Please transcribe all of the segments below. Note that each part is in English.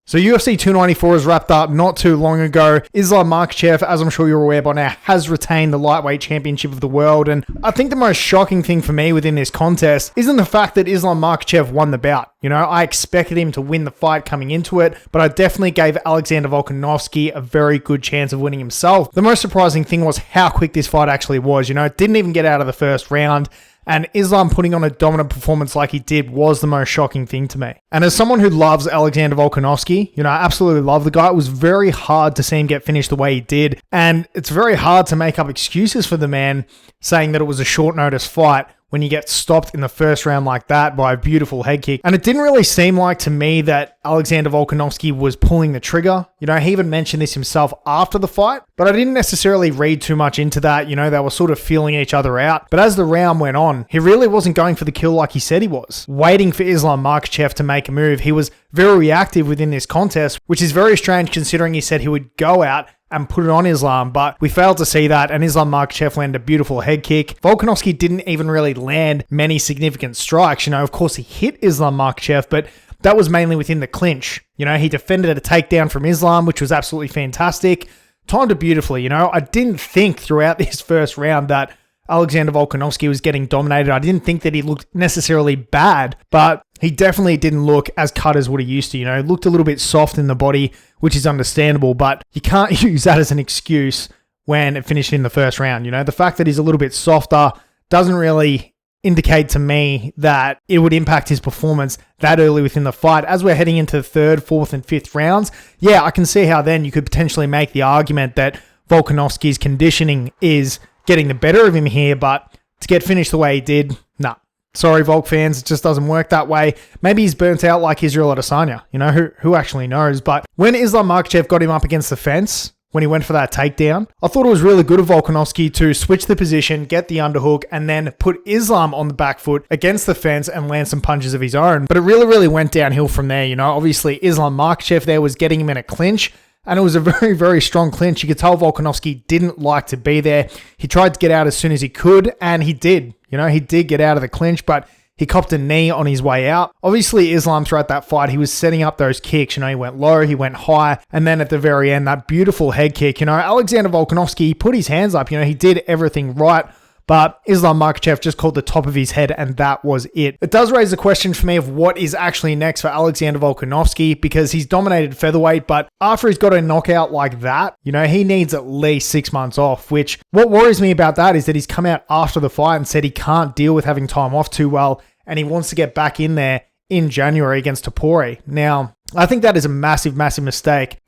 So UFC 294 is wrapped up not too long ago. Islam Makhachev, as I'm sure you're aware by now, has retained the lightweight championship of the world. And I think the most shocking thing for me within this contest isn't the fact that Islam Makhachev won the bout. You know, I expected him to win the fight coming into it, but I definitely gave Alexander Volkanovski a very good chance of winning himself. The most surprising thing was how quick this fight actually was. You know, it didn't even get out of the first round. And Islam putting on a dominant performance like he did was the most shocking thing to me. And as someone who loves Alexander Volkanovski, you know, I absolutely love the guy. It was very hard to see him get finished the way he did. And it's very hard to make up excuses for the man saying that it was a short notice fight when you get stopped in the first round like that by a beautiful head kick. And it didn't really seem like to me that Alexander Volkanovski was pulling the trigger. You know, he even mentioned this himself after the fight, but I didn't necessarily read too much into that. You know, they were sort of feeling each other out. But as the round went on, he really wasn't going for the kill like he said he was. Waiting for Islam Makhachev to make a move. He was very reactive within this contest, which is very strange considering he said he would go out and put it on Islam, but we failed to see that, and Islam Makhachev landed a beautiful head kick. Volkanovski didn't even really land many significant strikes. You know, of course, he hit Islam Makhachev, but that was mainly within the clinch. You know, he defended a takedown from Islam, which was absolutely fantastic. Timed it beautifully, you know. I didn't think throughout this first round that Alexander Volkanovski was getting dominated. I didn't think that he looked necessarily bad, but he definitely didn't look as cut as what he used to. You know, he looked a little bit soft in the body, which is understandable, but you can't use that as an excuse when it finished in the first round. You know, the fact that he's a little bit softer doesn't really indicate to me that it would impact his performance that early within the fight. As we're heading into the third, fourth, and fifth rounds, yeah, I can see how then you could potentially make the argument that Volkanovski's conditioning is getting the better of him here, but to get finished the way he did, nah. Sorry, Volk fans, it just doesn't work that way. Maybe he's burnt out like Israel Adesanya. You know, who actually knows? But when Islam Makhachev got him up against the fence, when he went for that takedown, I thought it was really good of Volkanovski to switch the position, get the underhook, and then put Islam on the back foot against the fence and land some punches of his own. But it really went downhill from there. You know, obviously Islam Makhachev there was getting him in a clinch, and it was a very strong clinch. You could tell Volkanovski didn't like to be there. He tried to get out as soon as he could, and he did. You know, he did get out of the clinch, but he copped a knee on his way out. Obviously, Islam throughout that fight, he was setting up those kicks. You know, he went low, he went high, and then at the very end, that beautiful head kick. You know, Alexander Volkanovski, he put his hands up. You know, he did everything right. But Islam Makhachev just caught the top of his head, and that was it. It does raise the question for me of what is actually next for Alexander Volkanovski, because he's dominated featherweight, but after he's got a knockout like that, you know, he needs at least 6 months off, which what worries me about that is that he's come out after the fight and said he can't deal with having time off too well, and he wants to get back in there in January against Topuria. Now, I think that is a massive mistake.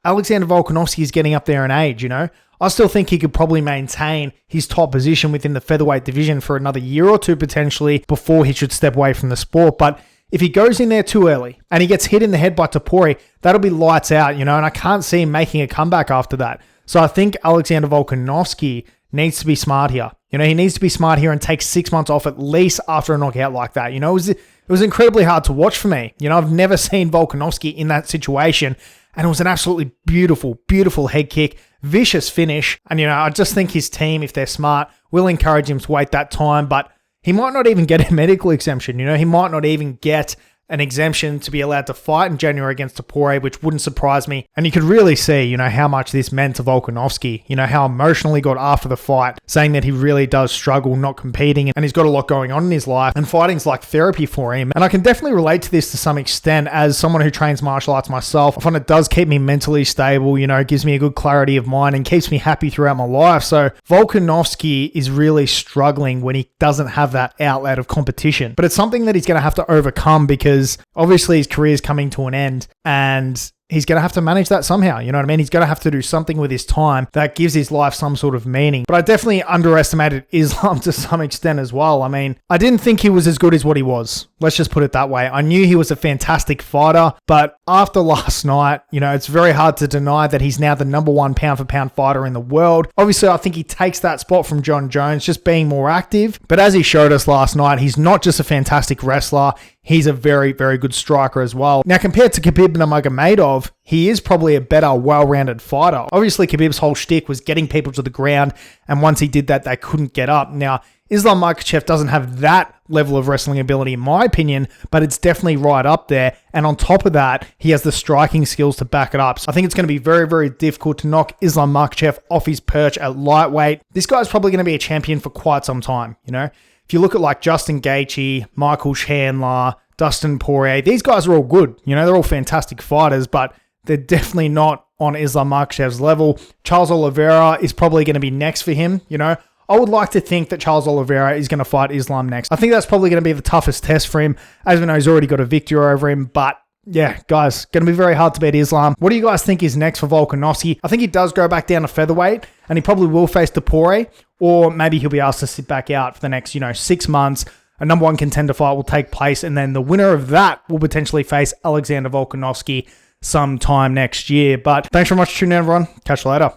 Alexander Volkanovski is getting up there in age, you know. I still think he could probably maintain his top position within the featherweight division for another year or two potentially before he should step away from the sport. But if he goes in there too early and he gets hit in the head by Topuria, that'll be lights out, you know, and I can't see him making a comeback after that. So I think Alexander Volkanovski needs to be smart here. You know, he needs to be smart here and take 6 months off at least after a knockout like that. You know, it was incredibly hard to watch for me. You know, I've never seen Volkanovski in that situation, and it was an absolutely beautiful head kick, vicious finish. And, you know, I just think his team, if they're smart, will encourage him to wait that time, but he might not even get a medical exemption. You know, he might not even get an exemption to be allowed to fight in January against Topuria, which wouldn't surprise me. And you could really see, you know, how much this meant to Volkanovski, you know, how emotional he got after the fight, saying that he really does struggle not competing and he's got a lot going on in his life and fighting's like therapy for him. And I can definitely relate to this to some extent as someone who trains martial arts myself. I find it does keep me mentally stable, you know, it gives me a good clarity of mind and keeps me happy throughout my life. So Volkanovski is really struggling when he doesn't have that outlet of competition, but it's something that he's going to have to overcome because obviously his career is coming to an end and he's going to have to manage that somehow. You know what I mean? He's going to have to do something with his time that gives his life some sort of meaning. But I definitely underestimated Islam to some extent as well. I mean, I didn't think he was as good as what he was. Let's just put it that way. I knew he was a fantastic fighter, but after last night, you know, it's very hard to deny that he's now the number one pound for pound fighter in the world. Obviously, I think he takes that spot from John Jones, just being more active. But as he showed us last night, he's not just a fantastic wrestler, he's a very good striker as well. Now, compared to Khabib Nurmagomedov, he is probably a better, well-rounded fighter. Obviously, Khabib's whole shtick was getting people to the ground, and once he did that, they couldn't get up. Now, Islam Makhachev doesn't have that level of wrestling ability in my opinion, but it's definitely right up there. And on top of that, he has the striking skills to back it up. So I think it's going to be very, very difficult to knock Islam Makhachev off his perch at lightweight. This guy's probably going to be a champion for quite some time, you know? If you look at like Justin Gaethje, Michael Chandler, Dustin Poirier, these guys are all good. You know, they're all fantastic fighters, but they're definitely not on Islam Makhachev's level. Charles Oliveira is probably going to be next for him, you know? I would like to think that Charles Oliveira is going to fight Islam next. I think that's probably going to be the toughest test for him. As we know, he's already got a victory over him, but yeah, guys, going to be very hard to beat Islam. What do you guys think is next for Volkanovski? I think he does go back down to featherweight, and he probably will face Poirier, or maybe he'll be asked to sit back out for the next, 6 months. A number one contender fight will take place, and then the winner of that will potentially face Alexander Volkanovski sometime next year. But thanks very much for tuning in, everyone. Catch you later.